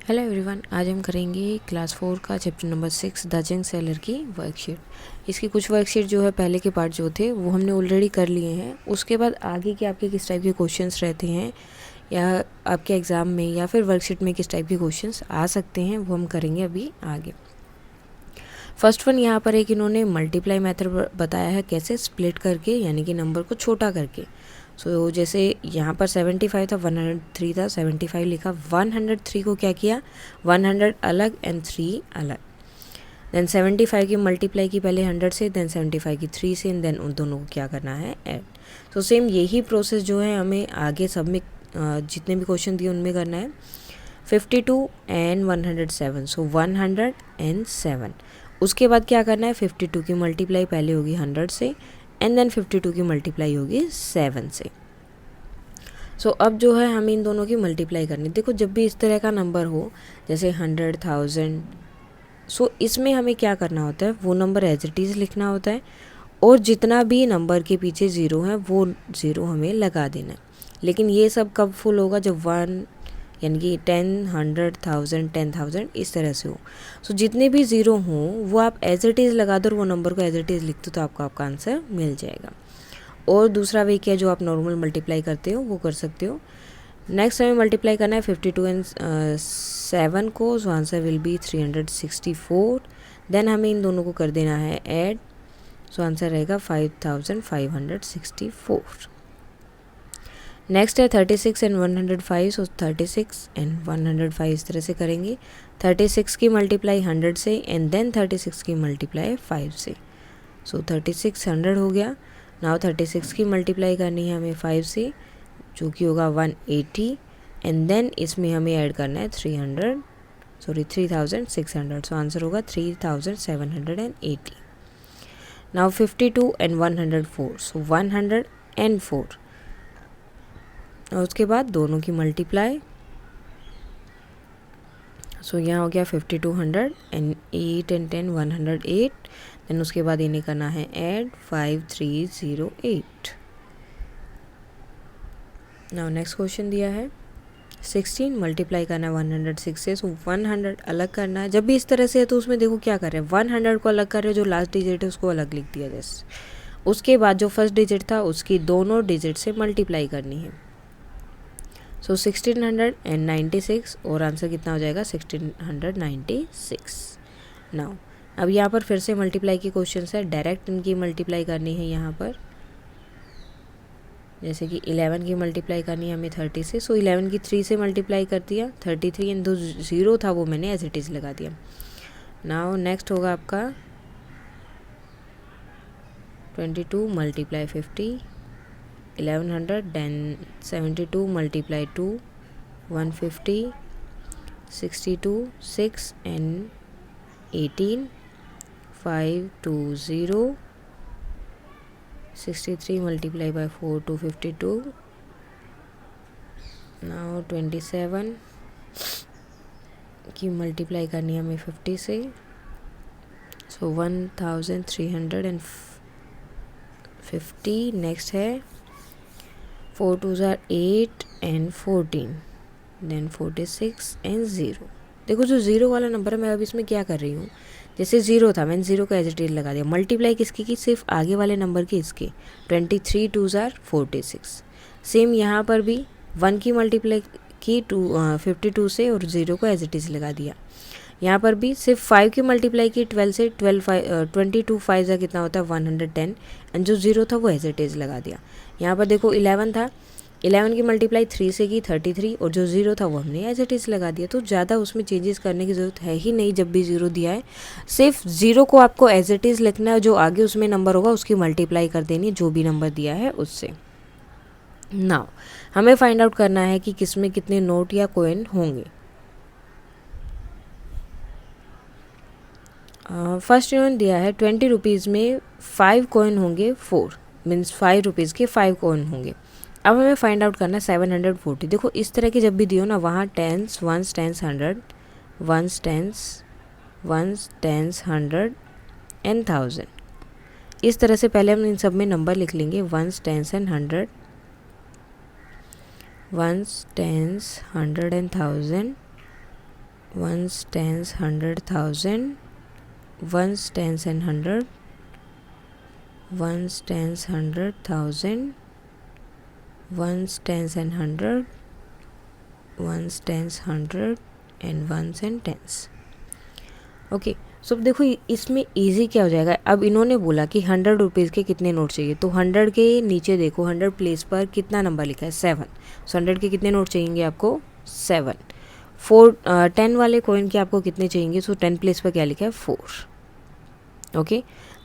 Hello everyone, आज हम करेंगे क्लास 4 का chapter number 6 the junk seller की वर्कशीट। इसकी कुछ वर्कशीट जो है पहले के पार्ट जो थे वो हमने ऑलरेडी कर लिए हैं। उसके बाद आगे के आपके किस टाइप के क्वेश्चंस रहते हैं या आपके एग्ज़ाम में या फिर वर्कशीट में किस टाइप के क्वेश्चंस आ सकते हैं वो हम करेंगे अभी आगे। फर्स्ट वन यहाँ पर एक इन्होंने मल्टीप्लाई मेथड बताया है, कैसे स्प्लिट करके यानी कि नंबर को छोटा करके। सो जैसे यहाँ पर 75 था, 103 था, 75 लिखा, 103 को क्या किया, 100 अलग एंड 3 अलग। देन 75 की मल्टीप्लाई की पहले 100 से, देन 75 की 3 से, देन उन दोनों को क्या करना है, ऐड। तो सेम यही प्रोसेस जो है हमें आगे सब में जितने भी क्वेश्चन दिए उनमें करना है। 52 एंड 107, सो 107। उसके बाद क्या करना है, 52 की मल्टीप्लाई पहले होगी 100 से एंड देन 52 की मल्टीप्लाई होगी 7 से। सो अब जो है हमें इन दोनों की मल्टीप्लाई करनी। देखो जब भी इस तरह का नंबर हो जैसे 100, 1000, सो इसमें हमें क्या करना होता है, वो नंबर एज इट इज़ लिखना होता है और जितना भी नंबर के पीछे ज़ीरो है वो ज़ीरो हमें लगा देना है। लेकिन ये सब कब फुल होगा, जब 1 यानी कि 10, 100, 1000, 10,000 इस तरह से हो। सो जितने भी ज़ीरो हों वो आप एज इट इज़ लगा दो और वो नंबर को एज इट इज़ लिख दो, तो आपका आंसर मिल जाएगा। और दूसरा वे क्या, जो आप नॉर्मल मल्टीप्लाई करते हो वो कर सकते हो। नेक्स्ट हमें मल्टीप्लाई करना है 52 एंड 7 को, so answer will be 364। Then हमें इन दोनों को कर देना है ऐड, सो आंसर रहेगा 5564। नेक्स्ट है 36 एंड 105, सो 36 एंड 105 इस तरह से करेंगे। 36 की मल्टीप्लाई 100 से एंड देन 36 की मल्टीप्लाई 5 से, सो 36 100 हो गया। नाउ 36 की मल्टीप्लाई करनी है हमें 5 से, जो कि होगा 180 एंड देन इसमें हमें ऐड करना है 3600, सो आंसर होगा 3780। नाउ 52 एंड 104, सो 104 और उसके बाद दोनों की मल्टीप्लाई, सो यहाँ हो गया 5200 एंड 8 एंड 10 108। देन उसके बाद इन्हें करना है ऐड 5308। नाउ नेक्स्ट क्वेश्चन दिया है 16 मल्टीप्लाई करना है 106 से, सो 100 अलग करना है। जब भी इस तरह से है तो उसमें देखो क्या कर रहे हैं, 100 को अलग कर रहे हैं, जो लास्ट डिजिट है उसको अलग लिख दिया जैसे। उसके बाद जो फर्स्ट डिजिट था उसकी दोनों डिजिट से मल्टीप्लाई करनी है, सो 1696 और आंसर कितना हो जाएगा 1696। नाउ अब यहाँ पर फिर से मल्टीप्लाई की क्वेश्चन है, डायरेक्ट इनकी मल्टीप्लाई करनी है। यहाँ पर जैसे कि 11 की मल्टीप्लाई करनी है हमें 30 से, सो 11 की 3 से मल्टीप्लाई कर दिया 33 एंड जो ज़ीरो था वो मैंने एज इट इज़ लगा दिया। नाउ नेक्स्ट होगा आपका 22 multiply 50, 1100, then 72 multiply 2, 150, 62, 6 and 18, 520, 63 multiply by 4, 252। Now 27 की मल्टीप्लाई करनी है हमें 50 से, सो 1350। नेक्स्ट है 4 2 8 एंड 14, देन 46 एंड 0। देखो जो ज़ीरो वाला नंबर है मैं अब इसमें क्या कर रही हूँ, जैसे ज़ीरो था मैंने ज़ीरो का एज इट इज़ लगा दिया। मल्टीप्लाई किसकी की, सिर्फ आगे वाले नंबर की, इसके 23 2 46। सेम यहाँ पर भी 1 की मल्टीप्लाई की 52 से और ज़ीरो को एज इट इज़ लगा दिया। यहाँ पर भी सिर्फ 5 की मल्टीप्लाई की 12 से, 22 5 का कितना होता है 110 एंड जो ज़ीरो था वो एज इट इज़ लगा दिया। यहाँ पर देखो 11 था, 11 की मल्टीप्लाई 3 से की 33 और जो ज़ीरो था वो हमने एज इट इज़ लगा दिया। तो ज़्यादा उसमें चेंजेस करने की ज़रूरत है ही नहीं। जब भी ज़ीरो दिया है सिर्फ ज़ीरो को आपको एज इट इज़ लिखना है, जो आगे उसमें नंबर होगा उसकी मल्टीप्लाई कर देनी है जो भी नंबर दिया है उससे। नाउ हमें फाइंड आउट करना है कि किस में कितने नोट या कॉइन होंगे। फर्स्ट इन्होंने दिया है 20 रुपीज़ में 5 कॉइन होंगे, 4 मीन्स 5 रुपीज़ के 5 कॉइन होंगे। अब हमें फाइंड आउट करना है 740। देखो इस तरह की जब भी दियो ना, वहाँ tens, ones, tens, 100, ones, tens, 100 and 1000। इस तरह से पहले हम इन सब में नंबर लिख लेंगे, ones, tens and 100, ones, tens, 100 and 1000 1s, 10s, 100,000, 1s, 10s and 100, 1s, 10s, 100,000, 1s, 10s and 100, 1s, 10s, 100 and 1s and 10s. Okay, so अब देखो इसमें इजी क्या हो जाएगा. अब इन्होंने बोला कि 100 रुपीज़ के कितने नोट चाहिए, तो 100 के नीचे देखो 100 प्लेस पर कितना नंबर लिखा है 7. सो 100 के कितने नोट चाहिए आपको 7. 10 वाले कॉइन के आपको कितने चाहिए, सो 10 प्लेस पर क्या लिखा है 4. ओके,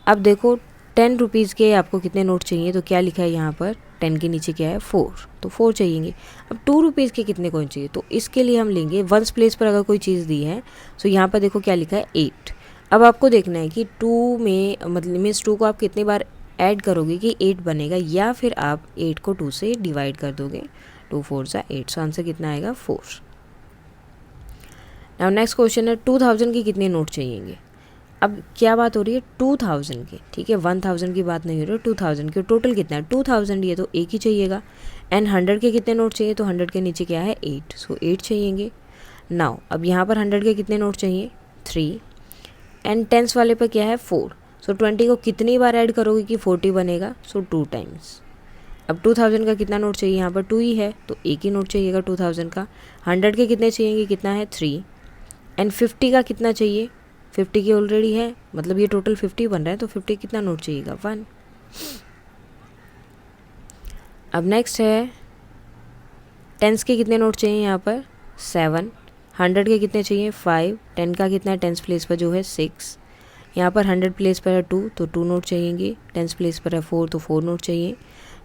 अब देखो 10 रुपीज़ के आपको कितने नोट चाहिए, तो क्या लिखा है यहाँ पर 10 के नीचे क्या है 4, तो 4 चाहिए. अब 2 रुपीज़ के कितने कॉइन चाहिए, तो इसके लिए हम लेंगे 1s प्लेस पर अगर कोई चीज़ दी है, सो यहाँ पर देखो क्या लिखा है 8. अब आपको देखना है कि 2 में मतलब मीन्स 2 को आप कितनी बार ऐड करोगे कि 8 बनेगा, या फिर आप 8 को 2 से डिवाइड कर दोगे. 2 4 सा 8, सो आंसर कितना आएगा 4. नाउ नेक्स्ट क्वेश्चन है 2000 के कितने नोट चाहिए. अब क्या बात हो रही है 2000 की, ठीक है, 1000 की बात नहीं हो रही है, 2000 के. टोटल कितना है 2000 ही है, तो एक ही चाहिएगा. एंड 100 के कितने नोट चाहिए, तो 100 के नीचे क्या है 8, सो 8 चाहिए. नाउ अब यहाँ पर 100 के कितने नोट चाहिए 3. एंड 10s वाले पर क्या है 4, सो 20 को कितनी बार ऐड करोगे कि 40 बनेगा, सो 2 टाइम्स. अब 2000 का कितना नोट चाहिए, यहाँ पर 2 ही है, तो एक ही नोट चाहिएगा 2000 का. 100 के कितने चाहिए, कितना है 3. एंड 50 का कितना चाहिए, 50 की ऑलरेडी है, मतलब ये टोटल 50 बन रहा है, तो 50 कितना नोट चाहिएगा 1. अब नेक्स्ट है 10s के कितने नोट चाहिए, यहाँ पर 7. 100 के कितने चाहिए 5. 10 का कितना है 10s प्लेस पर जो है 6. यहाँ पर 100 प्लेस पर है 2, तो 2 नोट चाहिए. 10s प्लेस पर है 4, तो 4 नोट चाहिए.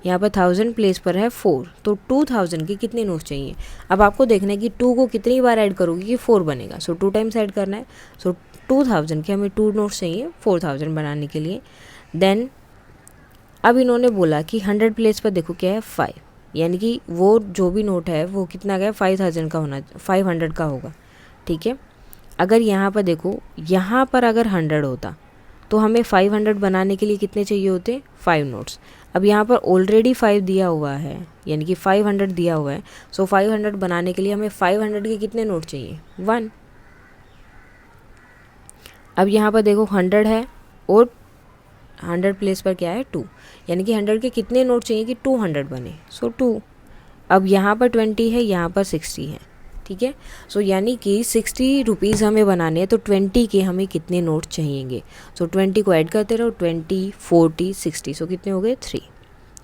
यहाँ पर 1000 प्लेस पर है 4, तो 2000 के कितने नोट चाहिए. अब आपको देखना है कि 2 को कितनी बार ऐड करोगे कि 4 बनेगा, सो 2 टाइम्स ऐड करना है. सो 2000 के हमें 2 नोट्स चाहिए 4000 बनाने के लिए. देन अब इन्होंने बोला कि 100 प्लेस पर देखो क्या है 5, यानी कि वो जो भी नोट है वो कितना का है 5000 का होना, 500 का होगा, ठीक है. अगर यहाँ पर देखो, यहाँ पर अगर 100 होता तो हमें 500 बनाने के लिए कितने चाहिए होते 5 नोट्स. अब यहाँ पर ऑलरेडी 5 दिया हुआ है, यानी कि 500 दिया हुआ है, सो 500 बनाने के लिए हमें 500 के कितने नोट चाहिए 1. अब यहाँ पर देखो 100 है और 100 प्लेस पर क्या है 2, यानी कि 100 के कितने नोट चाहिए कि 200 बने, सो 2. अब यहाँ पर 20 है, यहाँ पर 60 है, ठीक है. सो यानी कि 60 रुपीज़ हमें बनाने हैं, तो 20 के हमें कितने नोट चाहिएंगे, सो 20 को ऐड करते रहो, 20 40 60, सो कितने हो गए 3.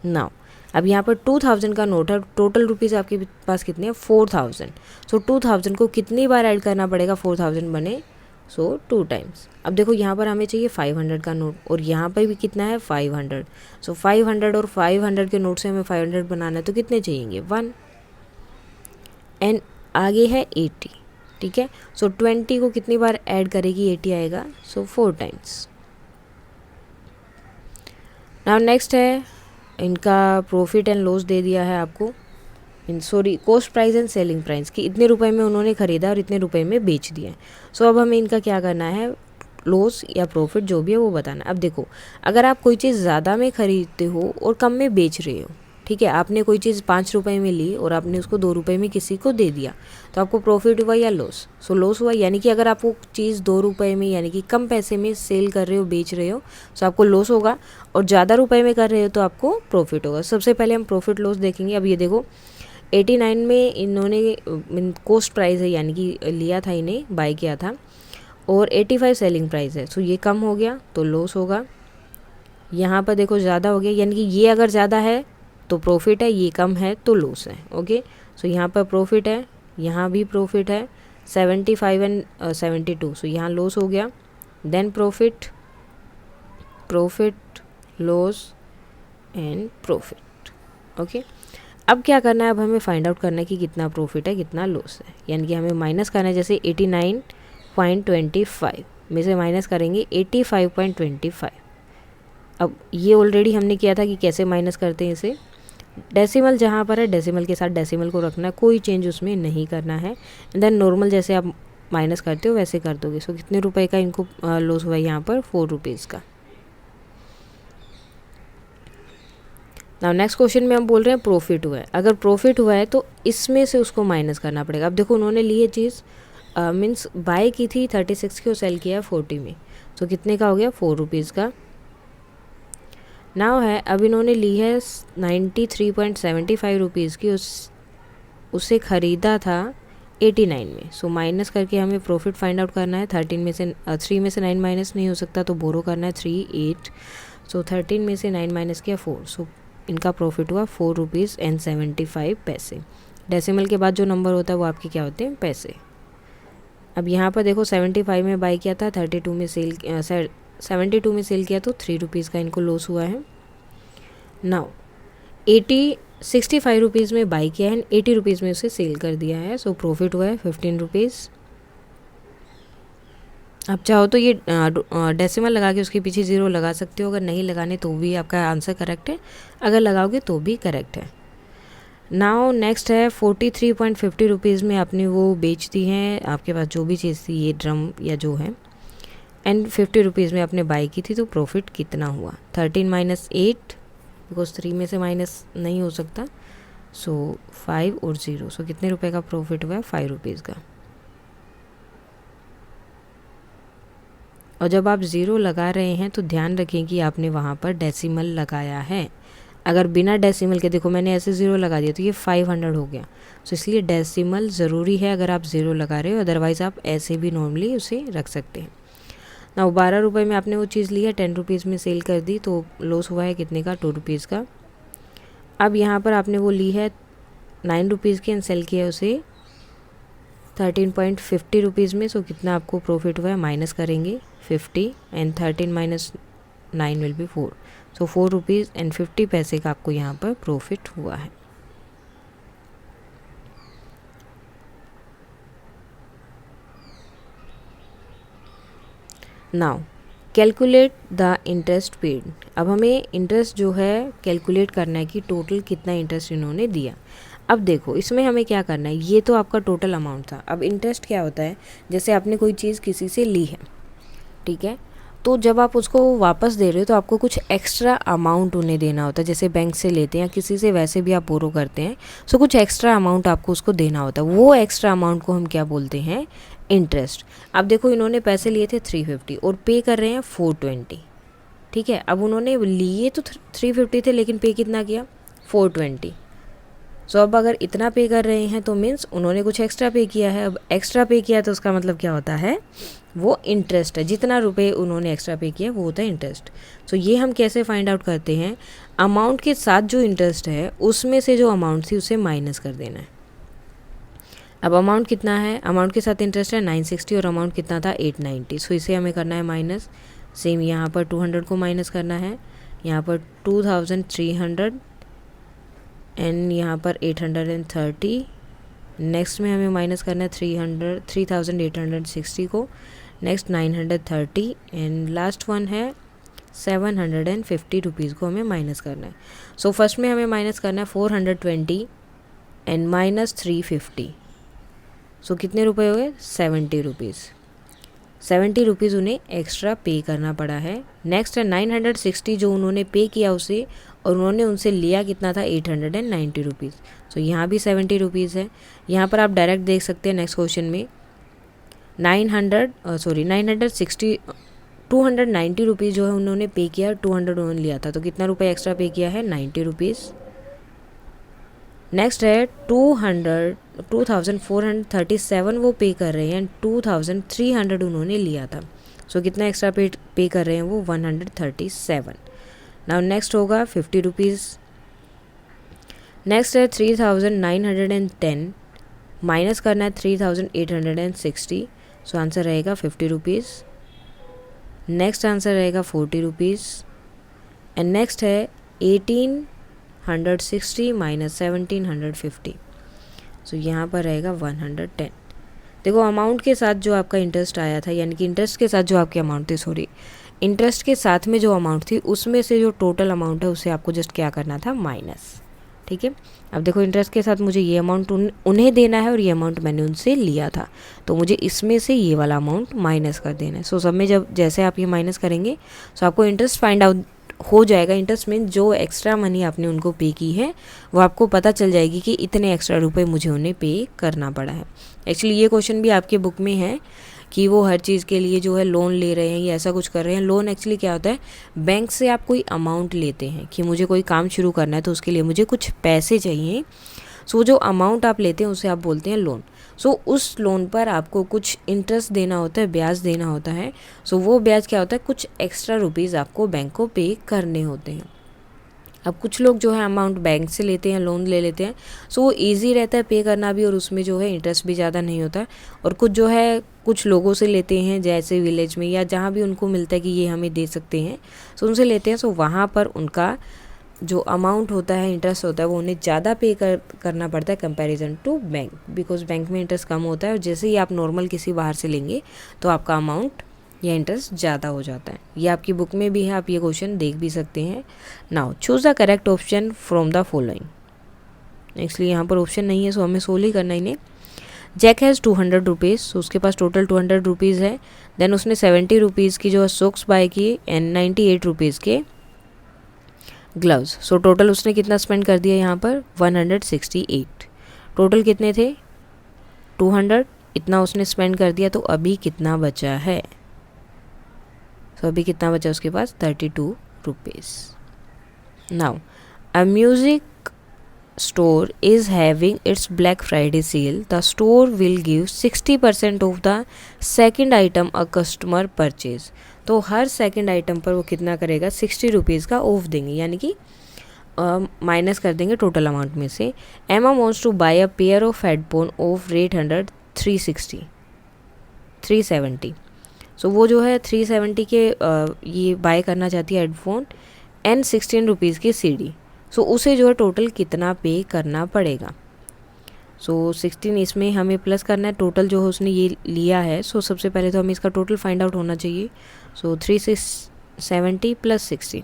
नाउ अब यहाँ पर 2000 का नोट है, टोटल रुपीज़ आपके पास कितने हैं 4000, सो 2000 को कितनी बार ऐड करना पड़ेगा 4000 बने, सो 2 टाइम्स. अब देखो यहाँ पर हमें चाहिए 500 का नोट, और यहाँ पर भी कितना है 500, सो 500 और 500 के नोट से हमें 500 बनाना है, तो कितने चाहिए 1. एंड आगे है 80, ठीक है. सो 20 को कितनी बार ऐड करेगी 80 आएगा, सो 4 टाइम्स. नाउ नेक्स्ट है इनका प्रॉफिट एंड लॉस दे दिया है आपको, sorry cost price and selling price कि इतने रुपए में उन्होंने ख़रीदा और इतने रुपए में बेच दिया. सो अब हमें इनका क्या करना है, लॉस या प्रॉफिट जो भी है वो बताना. अब देखो अगर आप कोई चीज़ ज़्यादा में ख़रीदते हो और कम में बेच रहे हो, ठीक है, आपने कोई चीज़ 5 रुपये में ली और आपने उसको 2 रुपये में किसी को दे दिया, तो आपको प्रॉफिट हुआ या लॉस, सो लॉस हुआ. यानी कि अगर आप वो चीज़ 2 रुपये में यानी कि कम पैसे में सेल कर रहे हो बेच रहे हो, सो आपको लॉस होगा, और ज़्यादा रुपये में कर रहे हो तो आपको प्रॉफिट होगा. सबसे पहले हम प्रॉफिट लॉस देखेंगे. अब ये देखो 89 में इन्होंने कॉस्ट प्राइस है, यानी कि लिया था इन्हें बाय किया था, और 85 सेलिंग प्राइस है, सो ये कम हो गया तो लॉस होगा. यहाँ पर देखो ज़्यादा हो गया, यानी कि ये अगर ज़्यादा है तो प्रॉफिट है, ये कम है तो लॉस है. ओके, सो यहाँ पर प्रॉफिट है, यहाँ भी प्रॉफिट है 75 एंड 72, सो यहाँ लॉस हो गया. Then profit loss and profit. Okay, अब क्या करना है, अब हमें फाइंड आउट करना है कि कितना प्रॉफिट है कितना लॉस है, यानी कि हमें माइनस करना है. जैसे 89.25 में से माइनस करेंगे 85.25. अब ये ऑलरेडी हमने किया था कि कैसे माइनस करते हैं इसे. डेसिमल जहाँ पर है डेसिमल के साथ डेसिमल को रखना है, कोई चेंज उसमें नहीं करना है. एंड देन नॉर्मल जैसे आप माइनस करते हो वैसे कर दोगे. सो कितने रुपए का इनको लॉस हुआ है यहाँ पर 4 रुपीज़ का. नाउ नेक्स्ट क्वेश्चन में हम बोल रहे हैं प्रॉफिट हुआ है. अगर प्रॉफिट हुआ है तो इसमें से उसको माइनस करना पड़ेगा. अब देखो उन्होंने ली है चीज़ मीन्स बाय की थी 36 की और सेल किया 40 में, तो कितने का हो गया 4 रुपीज़ का। नाउ है अब इन्होंने ली है 93.75 रुपीज़ की, उसे ख़रीदा था 89 में। सो माइनस करके हमें प्रॉफिट फाइंड आउट करना है। 3 में से 9 माइनस नहीं हो सकता, तो बोरो करना है 38। सो 13 में से 9 माइनस किया 4, सो इनका प्रॉफिट हुआ 4 रुपीज़ एंड 75 पैसे। डेसिमल के बाद जो नंबर होता है वो आपके क्या होते हैं, पैसे। अब यहाँ पर देखो 75 में बाई किया था, 72 में सेल 72 में सेल किया, तो 3 रुपीज़ का इनको लॉस हुआ है। नाउ 65 रुपीज़ में बाई किया है, 80 रुपीज़ में उसे सेल कर दिया है, सो प्रॉफिट हुआ है 15 रुपीज़। आप चाहो तो ये डेसिमल लगा के उसके पीछे ज़ीरो लगा सकते हो, अगर नहीं लगाने तो भी आपका आंसर करेक्ट है, अगर लगाओगे तो भी करेक्ट है। नाउ नेक्स्ट है 43.50 रुपीज़ में आपने वो बेच दी हैं, आपके पास जो भी चीज़ थी, ये ड्रम या जो है, एंड 50 रुपीज़ में आपने बाई की थी, तो प्रॉफिट कितना हुआ 13 माइनस 8, बिकॉज 3 में से माइनस नहीं हो सकता, सो 5 और 0, सो कितने रुपए का प्रॉफिट हुआ है 5 रुपीज़ का। और जब आप ज़ीरो लगा रहे हैं तो ध्यान रखें कि आपने वहाँ पर डेसिमल लगाया है। अगर बिना डेसिमल के, देखो मैंने ऐसे ज़ीरो लगा दिया तो ये 500 हो गया, तो इसलिए डेसिमल ज़रूरी है अगर आप ज़ीरो लगा रहे हो, अदरवाइज़ आप ऐसे भी नॉर्मली उसे रख सकते हैं। ना 12 रुपये में आपने वो चीज़ ली है, 10 रुपीज़ में सेल कर दी, तो लॉस हुआ है कितने का 2 रुपीज़ का। अब यहाँ पर आपने वो ली है 9 रुपीज़ की एंड सेल किया उसे 13.50 रुपीज़ में, सो कितना आपको प्रॉफिट हुआ है, माइनस करेंगे 50 and 13 minus 9 will be 4, so 4 rupees and 50 पैसे का आपको यहाँ पर प्रॉफिट हुआ है। Now calculate the interest paid. अब हमें इंटरेस्ट जो है कैलकुलेट करना है कि टोटल कितना इंटरेस्ट इन्होंने दिया। अब देखो इसमें हमें क्या करना है, ये तो आपका टोटल अमाउंट था। अब इंटरेस्ट क्या होता है, जैसे आपने कोई चीज़ किसी से ली है, ठीक है, तो जब आप उसको वापस दे रहे हो तो आपको कुछ एक्स्ट्रा अमाउंट उन्हें देना होता है। जैसे बैंक से लेते हैं या किसी से वैसे भी आप बोरो करते हैं, सो कुछ एक्स्ट्रा अमाउंट आपको उसको देना होता है। वो एक्स्ट्रा अमाउंट को हम क्या बोलते हैं, इंटरेस्ट। अब देखो इन्होंने पैसे लिए थे 350 और पे कर रहे हैं 420, ठीक है। अब उन्होंने लिए तो 350 थे, लेकिन पे कितना किया 420। सो अब अगर इतना पे कर रहे हैं तो मीन्स उन्होंने कुछ एक्स्ट्रा पे किया है। अब एक्स्ट्रा पे किया तो उसका मतलब क्या होता है, वो इंटरेस्ट है। जितना रुपए उन्होंने एक्स्ट्रा पे किया वो होता है इंटरेस्ट। सो ये हम कैसे फाइंड आउट करते हैं, अमाउंट के साथ जो इंटरेस्ट है उसमें से जो अमाउंट थी उसे माइनस कर देना है। अब अमाउंट कितना है, अमाउंट के साथ इंटरेस्ट है 960 और अमाउंट कितना था 890, सो इसे हमें करना है माइनस। सेम यहाँ पर 200 को माइनस करना है, यहाँ पर 2300 एंड यहाँ पर 830। नेक्स्ट में हमें माइनस करना है 3860 को, नेक्स्ट 930 एंड लास्ट वन है 750 रुपीज़ को हमें माइनस करना है। सो फर्स्ट में हमें माइनस करना है 420 एंड माइनस 350, सो कितने रुपए हुए 70 रुपीज़। 70 रुपीज़ उन्हें एक्स्ट्रा पे करना पड़ा है। नेक्स्ट है 960 जो उन्होंने पे किया उसे, और उन्होंने उनसे लिया कितना था 890 रुपीज़, सो यहाँ भी 70 रुपीज़ है। यहाँ पर आप डायरेक्ट देख सकते हैं नेक्स्ट क्वेश्चन में 960 290 रुपीज़ जो है उन्होंने पे किया, 200 उन्होंने लिया था, तो कितना रुपये एक्स्ट्रा पे किया है 90 रुपीज़। नेक्स्ट है 2437 वो पे कर रहे हैं, 2300 उन्होंने लिया था, सो कितना एक्स्ट्रा पे कर रहे हैं वो 137। नाउ नेक्स्ट होगा 50 रुपीज़। नेक्स्ट है 3910 माइनस करना है 3860, सो आंसर रहेगा 50 रुपीज़। नेक्स्ट आंसर रहेगा 40 रुपीज़ एंड नेक्स्ट है 1860 माइनस 1750, सो यहाँ पर रहेगा 110। देखो अमाउंट के साथ जो आपका इंटरेस्ट आया था, यानी कि इंटरेस्ट के साथ जो आपकी अमाउंट थी, इंटरेस्ट के साथ में जो अमाउंट थी उसमें से जो टोटल अमाउंट है उसे आपको जस्ट क्या करना था, माइनस, ठीक है। अब देखो इंटरेस्ट के साथ मुझे ये अमाउंट उन्हें देना है और ये अमाउंट मैंने उनसे लिया था, तो मुझे इसमें से ये वाला अमाउंट माइनस कर देना है। सो सब में जब जैसे आप ये माइनस करेंगे सो आपको इंटरेस्ट फाइंड आउट हो जाएगा। इंटरेस्ट मीन जो एक्स्ट्रा मनी आपने उनको पे की है वो आपको पता चल जाएगी कि इतने एक्स्ट्रा रुपए मुझे उन्हें पे करना पड़ा है। एक्चुअली ये क्वेश्चन भी आपके बुक में है कि वो हर चीज़ के लिए जो है लोन ले रहे हैं या ऐसा कुछ कर रहे हैं। लोन एक्चुअली क्या होता है, बैंक से आप कोई अमाउंट लेते हैं कि मुझे कोई काम शुरू करना है तो उसके लिए मुझे कुछ पैसे चाहिए। सो जो अमाउंट आप लेते हैं उसे आप बोलते हैं लोन। सो उस लोन पर आपको कुछ इंटरेस्ट देना होता है, ब्याज देना होता है। सो वो ब्याज क्या होता है, कुछ एक्स्ट्रा रुपीज़ आपको बैंक को पे करने होते हैं। अब कुछ लोग जो है अमाउंट बैंक से लेते हैं, लोन ले लेते हैं, सो वो ईजी रहता है पे करना भी और उसमें जो है इंटरेस्ट भी ज़्यादा नहीं होता। और कुछ जो है कुछ लोगों से लेते हैं, जैसे विलेज में या जहाँ भी उनको मिलता है कि ये हमें दे सकते हैं, सो उनसे लेते हैं। सो वहाँ पर उनका जो अमाउंट होता है, इंटरेस्ट होता है, वो उन्हें ज़्यादा पे करना पड़ता है comparison to bank, because bank में इंटरेस्ट कम होता है और जैसे ही आप नॉर्मल किसी बाहर से लेंगे तो आपका अमाउंट या इंटरेस्ट ज़्यादा हो जाता है। ये आपकी बुक में भी है, आप ये क्वेश्चन देख भी सकते हैं। Now choose the correct option from the following. इसलिए यहाँ पर ऑप्शन नहीं है, सो हमें सोल्व ही करना ही नहीं। जैक हैज़ 200 रुपीज़, सो उसके पास टोटल 200 रुपीज़ है। देन उसने 70 रुपीज़ की जो है सॉक्स बाय किए एंड 98 रुपीज़ के ग्लव्स। सो टोटल उसने कितना स्पेंड कर दिया यहाँ पर, 168। टोटल कितने थे, 200, इतना उसने स्पेंड कर दिया। तो अभी कितना बचा है, तो अभी कितना बचा उसके पास, 32 rupees. Now a music store is having its Black Friday sale. The store will give 60% of the second item a customer purchase. तो हर सेकंड आइटम पर वो कितना करेगा, 60 रुपीज़ का ऑफ देंगे, यानी कि माइनस कर देंगे टोटल अमाउंट में से। Emma wants to buy a pair of headphone of rate 370। So वो जो है 370 के ये बाय करना चाहती है हेडफोन एंड 16 रुपीज़ की CD। सो उसे जो है टोटल कितना पे करना पड़ेगा। सो 16 इसमें हमें प्लस करना है, टोटल जो है उसने ये लिया है। सो सबसे पहले तो हमें इसका टोटल फाइंड आउट होना चाहिए। सो 370 प्लस 16,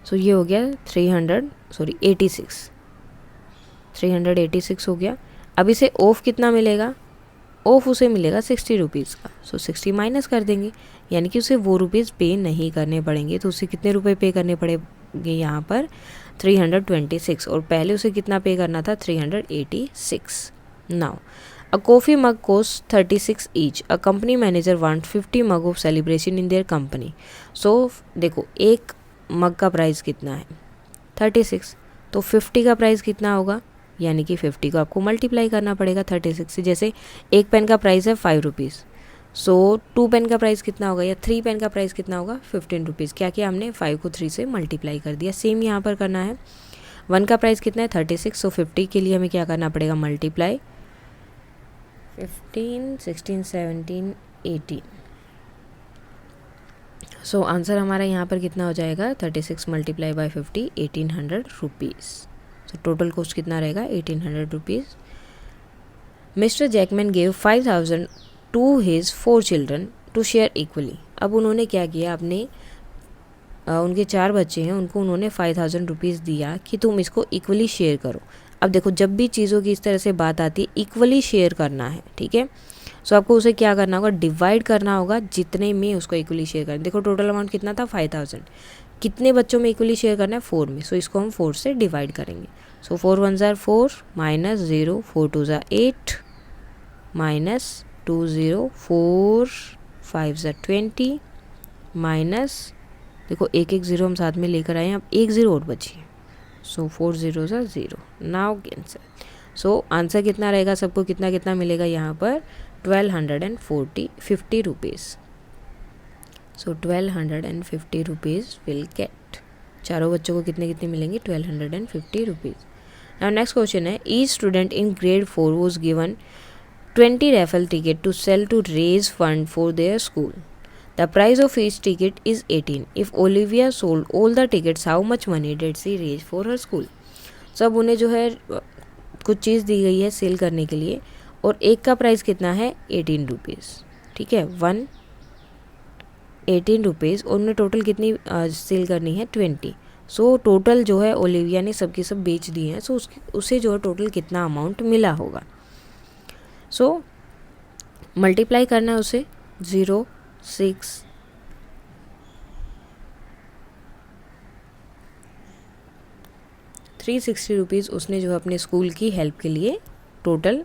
सो ये हो गया 386 हो गया। अब इसे ऑफ कितना मिलेगा, ऑफ उसे मिलेगा 60 रुपीज़ का। सो 60 माइनस कर देंगे, यानी कि उसे वो रुपीज़ पे नहीं करने पड़ेंगे। तो उसे कितने रुपए पे करने पड़ेंगे यहाँ पर, 326, और पहले उसे कितना पे करना था, 386। Now a coffee mug cost 36 each. A company manager want 50 mug of celebration in their company. So देखो एक मग का प्राइस कितना है, 36, तो 50 का प्राइस कितना होगा, यानी कि 50 को आपको मल्टीप्लाई करना पड़ेगा 36 से। जैसे एक पेन का प्राइस है 5 रुपीज़, सो 2 पेन का प्राइस कितना होगा या 3 पेन का प्राइस कितना होगा, 15 रुपीज़। क्या किया हमने, 5 को 3 से मल्टीप्लाई कर दिया। सेम यहाँ पर करना है। 1 का प्राइस कितना है, 36, सो 50 के लिए हमें क्या करना पड़ेगा, मल्टीप्लाई 15, 16, 17, 18। सो आंसर हमारा यहाँ पर कितना हो जाएगा, 36 मल्टीप्लाई बाई 50, 1800 रुपीज़। तो टोटल कॉस्ट कितना रहेगा, 1800 rupees. Mr Jackman gave 5000 to his 4 children to share equally. अब उन्होंने क्या किया, अपने उनके 4 बच्चे हैं, उनको उन्होंने 5000 रुपीज़ दिया कि तुम इसको इक्वली शेयर करो। अब देखो जब भी चीज़ों की इस तरह से बात आती है, इक्वली शेयर करना है, ठीक है। सो आपको उसे क्या करना होगा, डिवाइड करना होगा जितने में उसको इक्वली शेयर करना। देखो टोटल अमाउंट कितना था, 5000, कितने बच्चों में इक्वली शेयर करना है, 4 में। सो इसको हम 4 से डिवाइड करेंगे। सो 4 1 ज़ा 4 माइनस 0, 4 2 ज़ा 8 माइनस 2 0, 4 5 ज़ा 20 माइनस, देखो एक एक ज़ीरो हम साथ में लेकर आए हैं, अब एक ज़ीरो और बची है। सो 4 0 ज़ा 0, नाउ कैंसिल। सो आंसर कितना रहेगा, सबको कितना कितना मिलेगा यहाँ पर, 1250 rupees. So 1250 rupees will get. चारों बच्चों को कितने कितने मिलेंगे, 1250 रुपीज़। नाउ नेक्स्ट क्वेश्चन है, each student in grade 4 was given 20 raffle ticket to sell to raise fund for their school. The price of each ticket is 18. If Olivia sold all the tickets, how much money did she raise for her school? सब उन्हें जो है कुछ चीज़ दी गई है cell करने के लिए, और एक का प्राइस कितना है, 18 रुपीज़, ठीक है, 18 रुपीज़, और उन्हें टोटल कितनी सेल करनी है, 20। सो टोटल जो है ओलिविया ने सबके सब बेच दिए हैं। सो उसे जो है टोटल कितना अमाउंट मिला होगा। सो मल्टीप्लाई करना है उसे, 0 6 360 रुपीज़ उसने जो है अपने स्कूल की हेल्प के लिए टोटल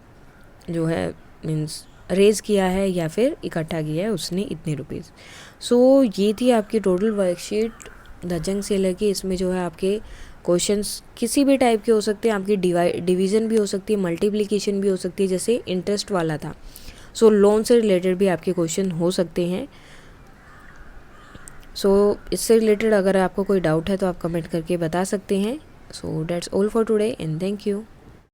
जो है मीन्स रेज़ किया है या फिर इकट्ठा किया है उसने इतने रुपीज़। सो ये थी आपकी total worksheet the junk seller की। इसमें जो है आपके क्वेश्चंस किसी भी टाइप के हो सकते हैं, आपकी डिवीज़न भी हो सकती है, मल्टीप्लिकेशन भी हो सकती है, जैसे इंटरेस्ट वाला था। सो लोन से रिलेटेड भी आपके क्वेश्चन हो सकते हैं। सो इससे रिलेटेड अगर आपको कोई डाउट है तो आप कमेंट करके बता सकते हैं। So that's all for today and thank you.